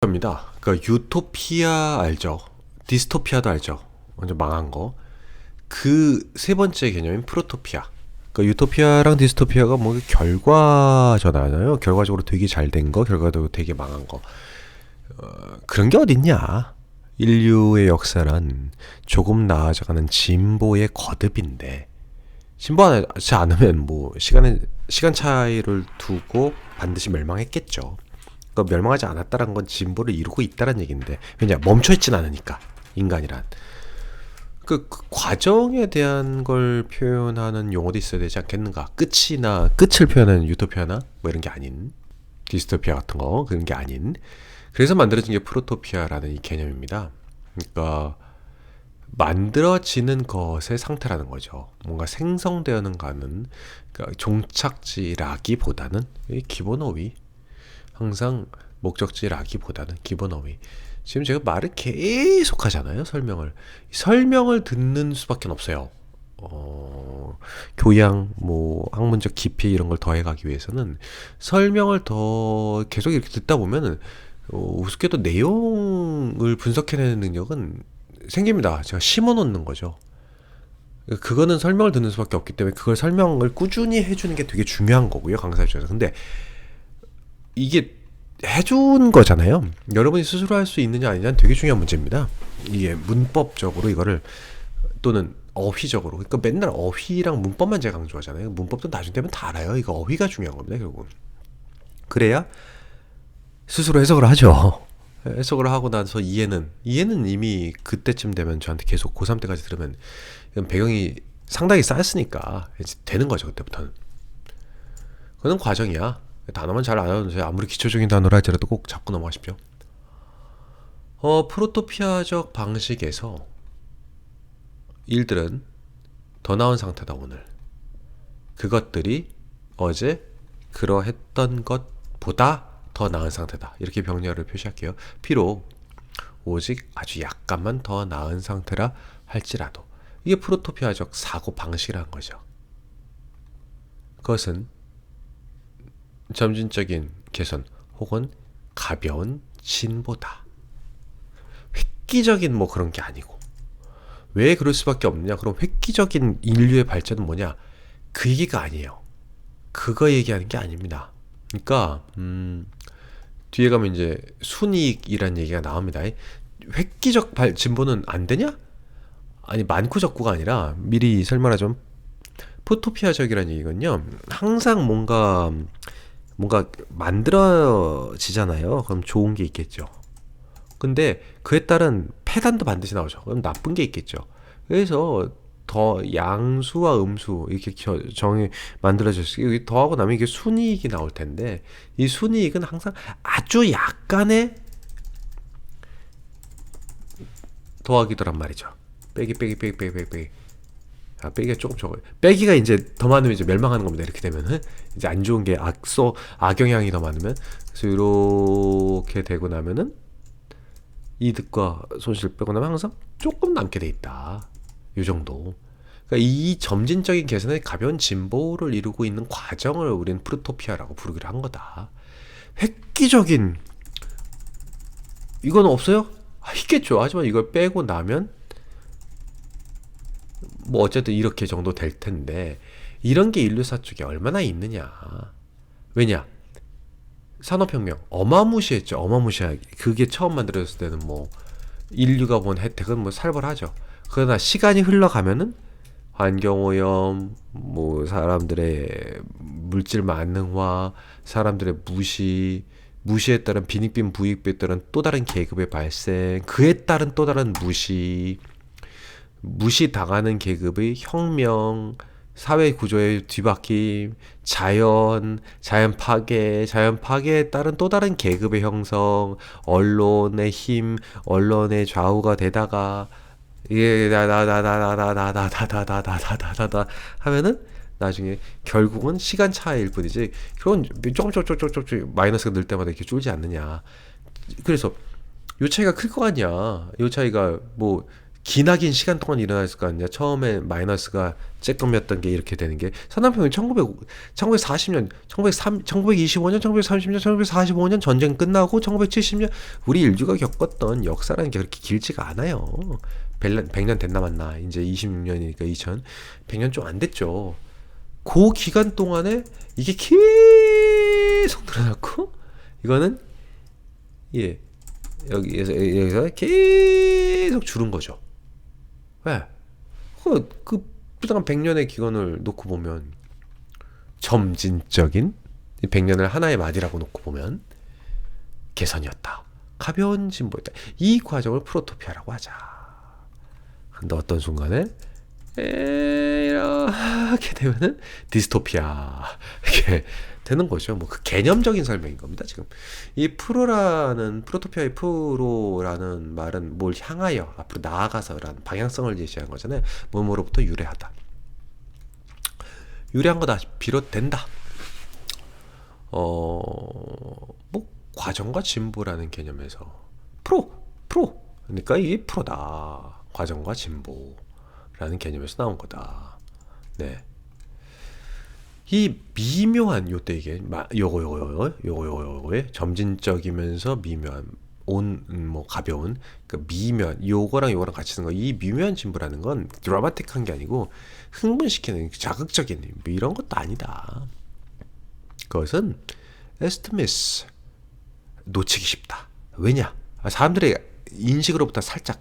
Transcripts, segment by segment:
입니다. 유토피아 알죠? 디스토피아도 알죠? 완전 망한 거. 그 세 번째 개념인 프로토피아. 유토피아랑 디스토피아가 뭐 결과잖아요. 결과적으로 되게 잘 된 거, 결과적으로 되게 망한 거. 그런 게 어딨냐? 인류의 역사란 조금 나아져가는 진보의 거듭인데, 진보하지 않으면 뭐 시간 차이를 두고 반드시 멸망했겠죠. 멸망하지 않았다는 건 진보를 이루고 있다는 얘기인데, 왜냐 멈춰있진 않으니까. 인간이란 그 과정에 대한 걸 표현하는 용어도 있어야 되지 않겠는가. 끝을 표현하는 유토피아나 뭐 이런 게 아닌, 디스토피아 같은 거 그런 게 아닌, 그래서 만들어진 게 프로토피아라는 이 개념입니다. 그러니까 만들어지는 것의 상태라는 거죠. 뭔가 생성되어는 가는, 그러니까 종착지라기보다는 기본 어휘, 항상 목적지라기보다는 기본 어휘. 지금 제가 말을 계속 하잖아요. 설명을 듣는 수밖에 없어요. 교양, 뭐 학문적 깊이 이런 걸 더해가기 위해서는 설명을 더 계속 이렇게 듣다 보면은 우습게도 내용을 분석해내는 능력은 생깁니다. 제가 심어놓는 거죠. 그거는 설명을 듣는 수밖에 없기 때문에 그걸 설명을 꾸준히 해주는 게 되게 중요한 거고요. 강사 입장에서. 근데 이게 해준 거잖아요. 여러분이 스스로 할 수 있느냐 아니냐는 되게 중요한 문제입니다. 이게 문법적으로 이거를, 또는 어휘적으로. 그러니까 맨날 어휘랑 문법만 제가 강조하잖아요. 문법도 나중 되면 다 알아요. 이거 어휘가 중요한 겁니다. 결국은. 그래야 스스로 해석을 하죠. 해석을 하고 나서 이해는 이미 그때쯤 되면 저한테 계속 고3 때까지 들으면 배경이 상당히 쌓였으니까 이제 되는 거죠. 그때부터는. 그건 과정이야. 단어만 잘 알아두세요. 아무리 기초적인 단어라 할지라도 꼭 잡고 넘어가십시오. 프로토피아적 방식에서 일들은 더 나은 상태다 오늘. 그것들이 어제 그러했던 것보다 더 나은 상태다. 이렇게 병렬을 표시할게요. 비록 오직 아주 약간만 더 나은 상태라 할지라도 이게 프로토피아적 사고 방식이라는 거죠. 그것은 점진적인 개선 혹은 가벼운 진보다. 획기적인 뭐 그런 게 아니고. 왜 그럴 수밖에 없느냐? 그럼 획기적인 인류의 발전은 뭐냐? 그 얘기가 아니에요. 그거 얘기하는 게 아닙니다. 그러니까 뒤에 가면 이제 순이익이란 얘기가 나옵니다. 획기적 진보는 안 되냐? 아니, 많고 적고가 아니라 미리 설명하자면 포토피아적이라는 얘기는요, 항상 뭔가 만들어지잖아요. 그럼 좋은 게 있겠죠. 근데 그에 따른 폐단도 반드시 나오죠. 그럼 나쁜 게 있겠죠. 그래서 더 양수와 음수 이렇게 정이 만들어졌어요. 여기 더하고 나면 이게 순이익이 나올 텐데, 이 순이익은 항상 아주 약간의 더하기더란 말이죠. 빼기. 빼기가 조금 적어요. 빼기가 이제 더 많으면 이제 멸망하는 겁니다. 이렇게 되면은 이제 안 좋은 게 악영향이 더 많으면. 그래서 이렇게 되고 나면은 이득과 손실 빼고 나면 항상 조금 남게 돼 있다. 이 정도. 그러니까 이 점진적인 개선의 가벼운 진보를 이루고 있는 과정을 우리는 프로토피아라고 부르기로 한 거다. 획기적인 이건 없어요? 있겠죠. 하지만 이걸 빼고 나면 뭐 어쨌든 이렇게 정도 될 텐데, 이런 게 인류사 쪽에 얼마나 있느냐. 왜냐, 산업혁명 어마무시했죠. 어마무시하게. 그게 처음 만들어졌을 때는 뭐 인류가 본 혜택은 뭐 살벌하죠. 그러나 시간이 흘러가면은 환경오염, 뭐 사람들의 물질 만능화, 사람들의 무시에 따른 빈익빈 부익부에 따른 또 다른 계급의 발생, 그에 따른 또 다른 무시당하는 계급의 혁명, 사회 구조의 뒤바뀜, 자연 파괴에 따른 또 다른 계급의 형성, 언론의 힘, 언론의 좌우가 되다가 이게 나다다다다다다다다다다다다 하면은 나중에 결국은 시간 차이일 뿐이지, 그런 조금 마이너스가 늘 때마다 이렇게 줄지 않느냐. 그래서 요 차이가 클 거 아니야. 요 차이가 뭐 기나긴 시간 동안 일어났을 거 아니야. 처음에 마이너스가 쬐끔이었던 게 이렇게 되는 게 산업혁명 1940년, 1925년, 1930년, 1945년 전쟁 끝나고 1970년 우리 인류가 겪었던 역사라는 게 그렇게 길지가 않아요. 100년 됐나 맞나. 이제 26년이니까 100년 좀 안 됐죠. 그 기간 동안에 이게 계속 늘어났고 이거는 예 여기서 계속 줄은 거죠. 왜? 그 부당한 100년의 기간을 놓고 보면 점진적인 100년을 하나의 마디라고 놓고 보면 개선이었다. 가벼운 진보였다. 이 과정을 프로토피아라고 하자. 근데 어떤 순간에 이렇게 되면은 디스토피아 이렇게 되는 거죠. 뭐 그 개념적인 설명인 겁니다. 지금 이 프로토피아의 프로라는 말은 뭘 향하여 앞으로 나아가서라는 방향성을 제시한 거잖아요. 뭐뭐로부터 유래하다. 유래한 거다. 비롯된다. 뭐 과정과 진보라는 개념에서 프로 그러니까 이게 프로다. 과정과 진보라는 개념에서 나온 거다. 네. 이 미묘한 요때 이게 요거의 점진적이면서 미묘한 뭐 가벼운 그 미묘한 요거랑 같이 쓰는 거 이 미묘한 진보라는 건 드라마틱한 게 아니고 흥분시키는 자극적인 뭐 이런 것도 아니다. 그것은 에스트미스 놓치기 쉽다. 왜냐? 사람들의 인식으로부터 살짝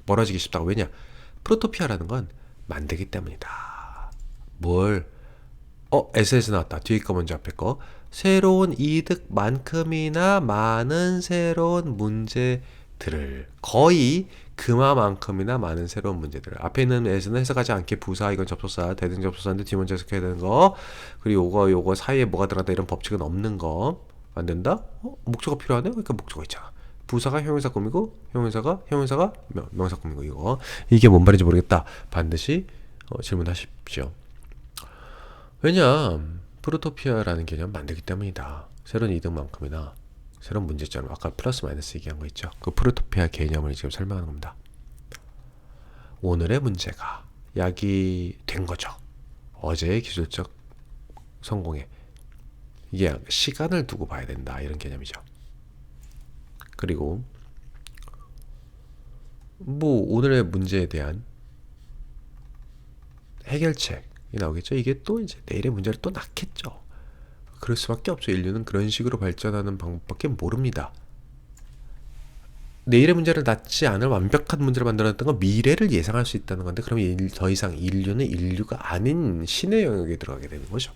멀어지기 쉽다고. 왜냐? 프로토피아라는 건 만들기 때문이다. 뭘? 에세에서 나왔다. 뒤에 거 먼저 앞에 거. 새로운 이득만큼이나 많은 새로운 문제들을 거의 그만큼이나 많은 새로운 문제들을 앞에 있는 에서는 해석하지 않게 부사 이건 접속사 대등 접속사인데 뒤 먼저 해석해야 되는 거 그리고 요거 사이에 뭐가 들어간다 이런 법칙은 없는 거 만든다? 목적어 필요하네? 그러니까 목적어 있잖아. 부사가 형용사 꾸미고 형용사가 명사 꾸미고 이게 뭔 말인지 모르겠다. 반드시 질문하십시오. 왜냐? 프로토피아라는 개념 만들기 때문이다. 새로운 이득만큼이나 새로운 문제점 아까 플러스 마이너스 얘기한 거 있죠. 그 프로토피아 개념을 지금 설명하는 겁니다. 오늘의 문제가 야기된 거죠. 어제의 기술적 성공에 이게 시간을 두고 봐야 된다 이런 개념이죠. 그리고 뭐 오늘의 문제에 대한 해결책이 나오겠죠. 이게 또 이제 내일의 문제를 또 낳겠죠. 그럴 수밖에 없죠. 인류는 그런 식으로 발전하는 방법밖에 모릅니다. 내일의 문제를 낳지 않을 완벽한 문제를 만들어냈던 건 미래를 예상할 수 있다는 건데 그러면 더 이상 인류는 인류가 아닌 신의 영역에 들어가게 되는 거죠.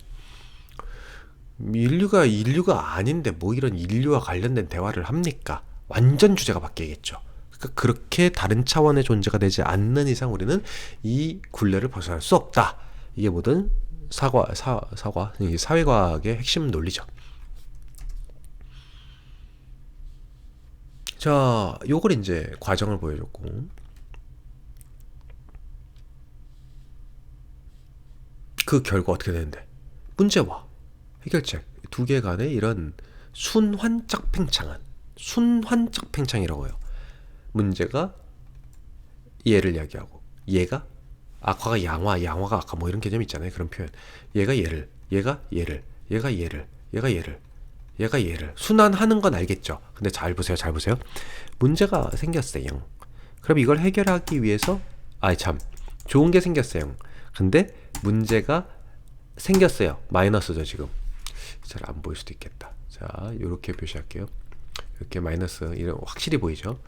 인류가 아닌데 뭐 이런 인류와 관련된 대화를 합니까? 완전 주제가 바뀌겠죠. 그러니까 그렇게 다른 차원의 존재가 되지 않는 이상 우리는 이 굴레를 벗어날 수 없다. 이게 모든 사회과학의 핵심 논리죠. 자, 요걸 이제 과정을 보여줬고 그 결과 어떻게 되는데 문제와 해결책 두 개 간의 이런 순환적 팽창이라고 해요. 문제가 얘를 이야기하고 얘가 악화가 양화가 악화 뭐 이런 개념 있잖아요. 그런 표현. 얘가 얘를 순환하는 건 알겠죠. 근데 잘 보세요. 문제가 생겼어요. 그럼 이걸 해결하기 위해서 좋은 게 생겼어요. 근데 문제가 생겼어요. 마이너스죠 지금. 잘 안 보일 수도 있겠다. 자, 이렇게 표시할게요. 이렇게 마이너스 이런 확실히 보이죠.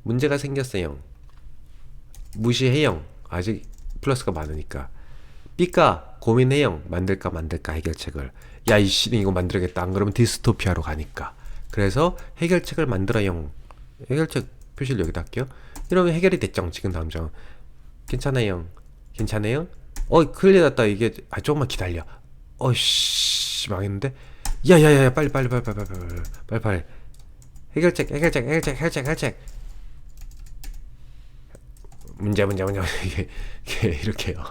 문제가 생겼어요. 무시해요. 아직 플러스가 많으니까. B가 고민해요. 만들까 해결책을. 야 이씨 이거 만들어야겠다. 안 그러면 디스토피아로 가니까. 그래서 해결책을 만들어요. 해결책 표시를 여기다 할게요. 이러면 해결이 됐죠. 지금 다음 장. 괜찮아요. 큰일 났다. 이게 조금만 기다려. 씨 망했는데. 야야야 빨리. 해결책. 문제 이게 이렇게요.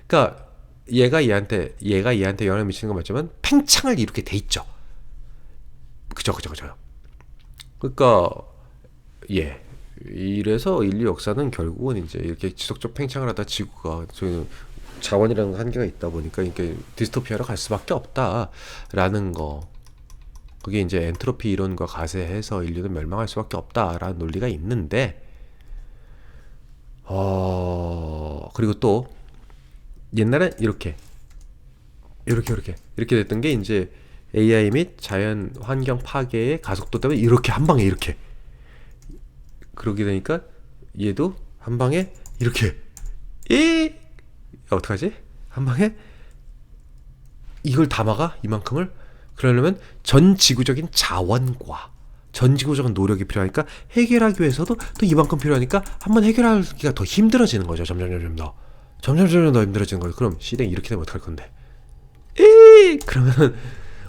그러니까 얘가 얘한테 영향을 미치는 건 맞지만 팽창을 이렇게 돼 있죠. 그죠. 그러니까 이래서 인류 역사는 결국은 이제 이렇게 지속적 팽창을 하다 지구가 자원이라는 한계가 있다 보니까 이렇게 디스토피아로 갈 수밖에 없다라는 거. 그게 이제 엔트로피 이론과 가세해서 인류는 멸망할 수밖에 없다라는 논리가 있는데, 그리고 또 옛날엔 이렇게 됐던 게 이제 AI 및 자연 환경 파괴의 가속도 때문에 이렇게 한 방에 이렇게 그러게 되니까 얘도 한 방에 이렇게 어떡하지? 한 방에 이걸 다 막아? 이만큼을? 그러려면 전 지구적인 자원과 전 지구적인 노력이 필요하니까 해결하기 위해서도 또 이만큼 필요하니까 한번 해결하기가 더 힘들어지는 거죠. 점점 더 힘들어지는 거예요. 그럼 시댕 이렇게 되면 어떡할 건데? 그러면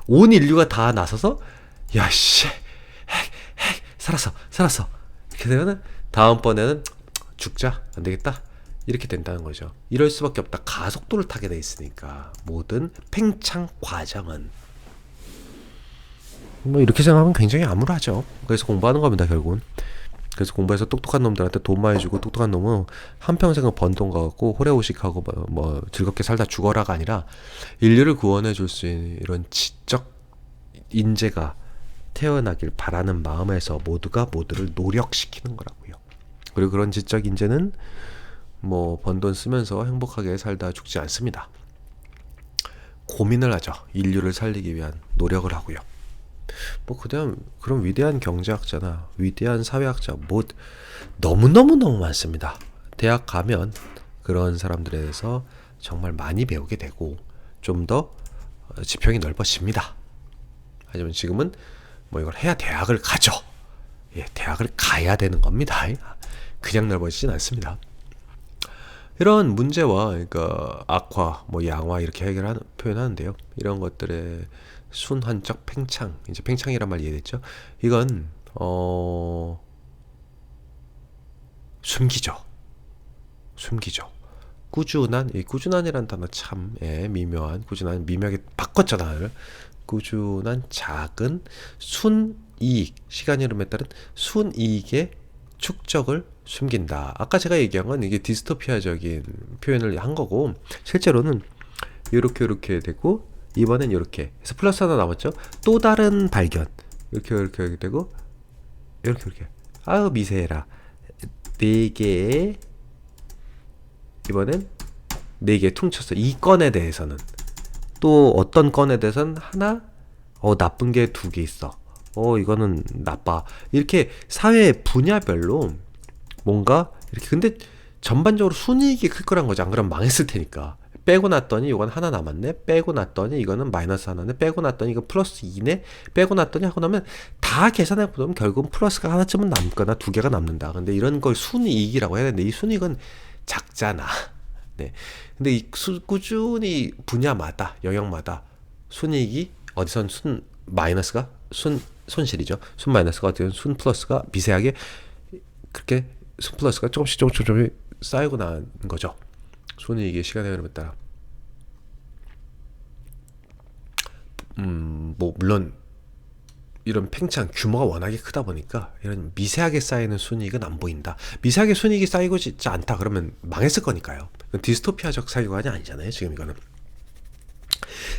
온 인류가 다 나서서 야씨 살았어 이렇게 되면은 다음번에는 죽자 안되겠다 이렇게 된다는 거죠. 이럴 수밖에 없다. 가속도를 타게 돼 있으니까 모든 팽창 과정은 뭐 이렇게 생각하면 굉장히 암울하죠. 그래서 공부하는 겁니다 결국은. 그래서 공부해서 똑똑한 놈들한테 돈 많이 주고 똑똑한 놈은 한평생을 번 돈 갖고 호래호식하고 뭐 즐겁게 살다 죽어라가 아니라 인류를 구원해 줄 수 있는 이런 지적 인재가 태어나길 바라는 마음에서 모두가 모두를 노력시키는 거라고요. 그리고 그런 지적 인재는 뭐 번 돈 쓰면서 행복하게 살다 죽지 않습니다. 고민을 하죠. 인류를 살리기 위한 노력을 하고요. 뭐 그다음 그런 위대한 경제학자나 위대한 사회학자 뭐 너무 많습니다. 대학 가면 그런 사람들에 대해서 정말 많이 배우게 되고 좀 더 지평이 넓어집니다. 하지만 지금은 뭐 이걸 해야 대학을 가죠. 예, 대학을 가야 되는 겁니다. 그냥 넓어지진 않습니다. 이런 문제와 그러니까 악화, 뭐 양화 이렇게 표현하는데요. 이런 것들의 순환적 팽창, 이제 팽창이란 말 이해됐죠? 이건 숨기죠. 이 꾸준한이라는 단어 참 미묘한 꾸준한 미묘하게 바꿨잖아요. 꾸준한 작은 순이익, 시간 흐름에 따른 순이익의 축적을 숨긴다. 아까 제가 얘기한 건 이게 디스토피아적인 표현을 한 거고 실제로는 이렇게 되고 이번엔 이렇게 해서 플러스 하나 남았죠. 또 다른 발견 이렇게 되고 이렇게 아유 미세해라 4개의 이번엔 4개 퉁쳤어. 이 건에 대해서는 또 어떤 건에 대해서는 하나 나쁜 게 2개 있어. 이거는 나빠. 이렇게 사회 분야별로 뭔가 이렇게 근데 전반적으로 순이익이 클 거란 거죠. 안 그러면 망했을 테니까. 빼고 났더니 이건 하나 남았네. 빼고 났더니 이거는 마이너스 하나네. 빼고 났더니 이거 플러스 2네. 빼고 났더니 하고 나면 다 계산해 보면 결국은 플러스가 하나쯤은 남거나 2개가 남는다. 근데 이런 걸 순이익이라고 해야 되는데 이 순이익은 작잖아. 네. 근데 이 꾸준히 분야마다 영역마다 순이익이 어디선 마이너스가 손실이죠. 순 마이너스가 어디선 순 플러스가 미세하게 그렇게 순 플러스가 조금씩 쌓이고 나는 거죠. 손이익의 시간의 흐름에 따라 뭐 물론 이런 팽창 규모가 워낙에 크다 보니까 이런 미세하게 쌓이는 순이익은 안 보인다. 미세하게 순이익이 쌓이고 있지 않다 그러면 망했을 거니까요. 디스토피아적 사회관이 아니잖아요. 지금 이거는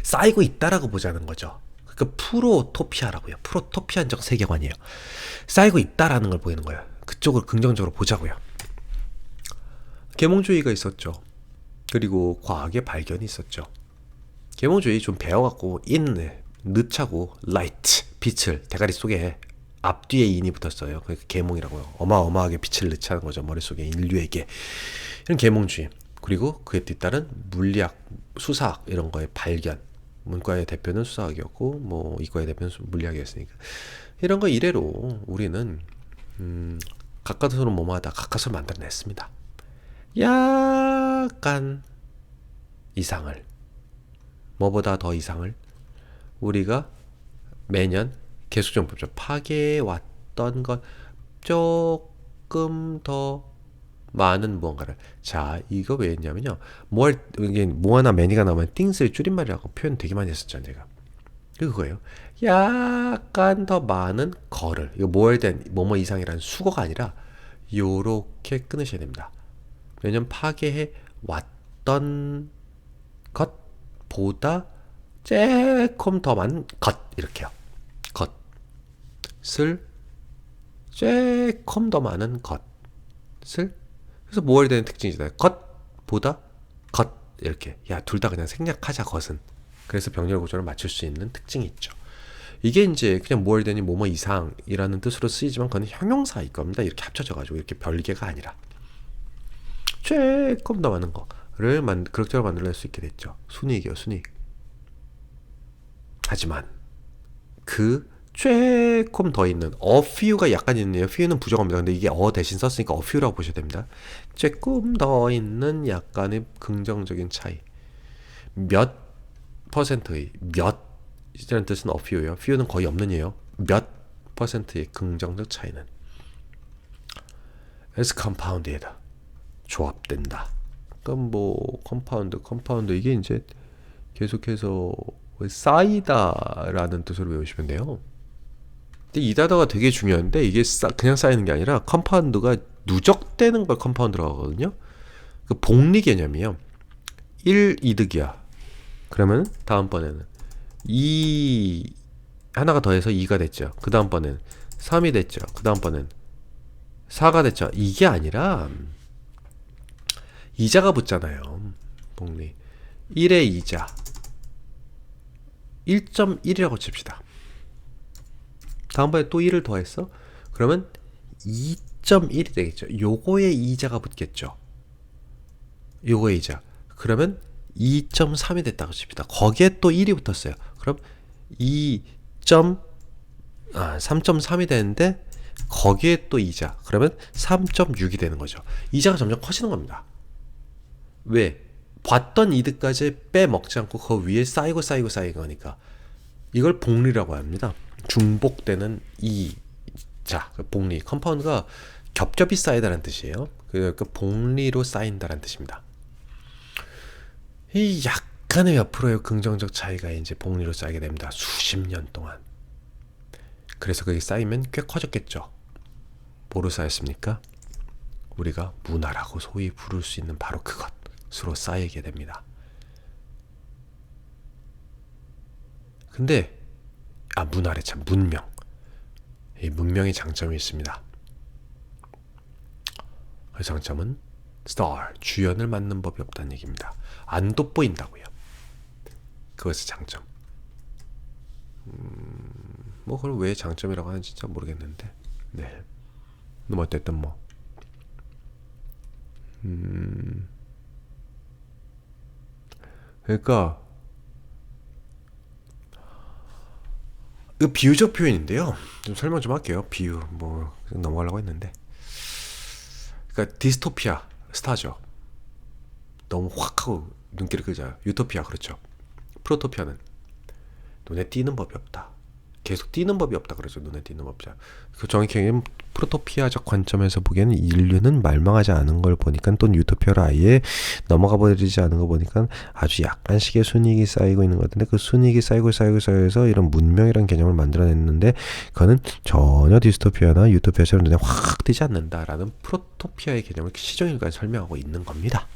쌓이고 있다라고 보자는 거죠. 그 프로토피아라고요. 프로토피안적 세계관이에요. 쌓이고 있다라는 걸 보이는 거예요. 그쪽을 긍정적으로 보자고요. 계몽주의가 있었죠. 그리고 과학의 발견이 있었죠. 계몽주의 좀 배워갖고 늦차고 라이트 빛을 대가리 속에 앞뒤에 인이 붙었어요. 그러니까 계몽이라고요. 어마어마하게 빛을 넣자는 거죠. 머릿속에 인류에게. 이런 계몽주의. 그리고 그에 뒤따른 물리학, 수사학 이런 거의 발견. 문과의 대표는 수사학이었고 뭐 이과의 대표는 물리학이었으니까. 이런 거 이래로 우리는 가까스로 뭐뭐하다 가까스로 만들어냈습니다. 약간 이상을 뭐보다 더 이상을 우리가 매년 계속 좀 파괴해왔던 것 조금 더 많은 무언가를 자 이거 왜 했냐면요 뭐하나 매니가 나오면 띵스의 줄임말이라고 표현 되게 많이 했었죠 제가. 그거예요. 약간 더 많은 거를 이거 뭐에 대한 뭐뭐 이상이라는 수거가 아니라 요렇게 끊으셔야 됩니다. 왜냐면 파괴해 왔던 것보다 조금 더 많은 것 이렇게요. 것을 조금 더 많은 것을 그래서 모월이 되는 특징이잖아요. 것보다 것 이렇게 야 둘 다 그냥 생략하자 것은 그래서 병렬 구조를 맞출 수 있는 특징이 있죠. 이게 이제 그냥 모월 되니 뭐뭐 이상이라는 뜻으로 쓰이지만 그건 형용사일 겁니다. 이렇게 합쳐져가지고 이렇게 별개가 아니라 조금 더 많은 거를 그럭저럭 만들어낼 수 있게 됐죠. 순이익이요, 순이익. 하지만 그 조금 더 있는 a few가 약간 있네요. few는 부정어입니다. 근데 이게 대신 썼으니까 a few라고 보셔야 됩니다. 조금 더 있는 약간의 긍정적인 차이. 몇 퍼센트의 몇이라는 뜻은 a few예요. few는 거의 없는 예요. 몇 퍼센트의 긍정적 차이는 as compounded 조합된다. 그럼 뭐 컴파운드 이게 이제 계속해서 쌓이다라는 뜻으로 외우시면 돼요. 근데 이 단어가 되게 중요한데 이게 그냥 쌓이는 게 아니라 컴파운드가 누적되는 걸 컴파운드라고 하거든요. 그 복리 개념이요. 1 이득이야. 그러면 다음번에는 2 하나가 더해서 2가 됐죠. 그 다음번에는 3이 됐죠. 그 다음번에는 4가 됐죠. 이게 아니라 이자가 붙잖아요. 복리 1의 이자 1.1이라고 칩시다. 다음번에 또 1을 더했어? 그러면 2.1이 되겠죠. 요거에 이자가 붙겠죠. 요거에 이자. 그러면 2.3이 됐다고 칩시다. 거기에 또 1이 붙었어요. 그럼 3.3이 되는데 거기에 또 이자. 그러면 3.6이 되는 거죠. 이자가 점점 커지는 겁니다. 왜? 봤던 이득까지 빼먹지 않고 그 위에 쌓이고 거니까 이걸 복리라고 합니다. 중복되는 이자, 복리, 컴파운드가 겹겹이 쌓이다라는 뜻이에요. 그러니까 복리로 쌓인다라는 뜻입니다. 이 약간의 몇 프로의 긍정적 차이가 이제 복리로 쌓이게 됩니다. 수십 년 동안. 그래서 그게 쌓이면 꽤 커졌겠죠. 뭐로 쌓였습니까? 우리가 문화라고 소위 부를 수 있는 바로 그것으로 쌓이게 됩니다. 근데 문화래 참 문명. 이 문명의 장점이 있습니다. 그 장점은 star 주연을 맡는 법이 없다는 얘기입니다. 안 돋보인다고요. 그것의 장점. 뭐 그걸 왜 장점이라고 하는지 진짜 모르겠는데. 네. 뭐 어쨌든 뭐. 그러니까 이 비유적 표현인데요. 좀 설명 좀 할게요. 비유 뭐 넘어가려고 했는데. 그러니까 디스토피아 스타죠. 너무 확 하고 눈길을 끌잖아요. 유토피아 그렇죠. 프로토피아는 눈에 띄는 법이 없다. 계속 띄는 법이 없다 그러죠. 눈에 띄는 법자. 그 정확히 얘기하면 프로토피아적 관점에서 보기에는 인류는 말망하지 않은 걸 보니까 또 유토피아로 아예 넘어가 버리지 않은 거 보니까 아주 약간씩의 순이익이 쌓이고 있는 것 같은데 그 순이익이 쌓여서 이런 문명이라는 개념을 만들어냈는데 그거는 전혀 디스토피아나 유토피아처럼 눈에 확 띄지 않는다라는 프로토피아의 개념을 시종일관 설명하고 있는 겁니다.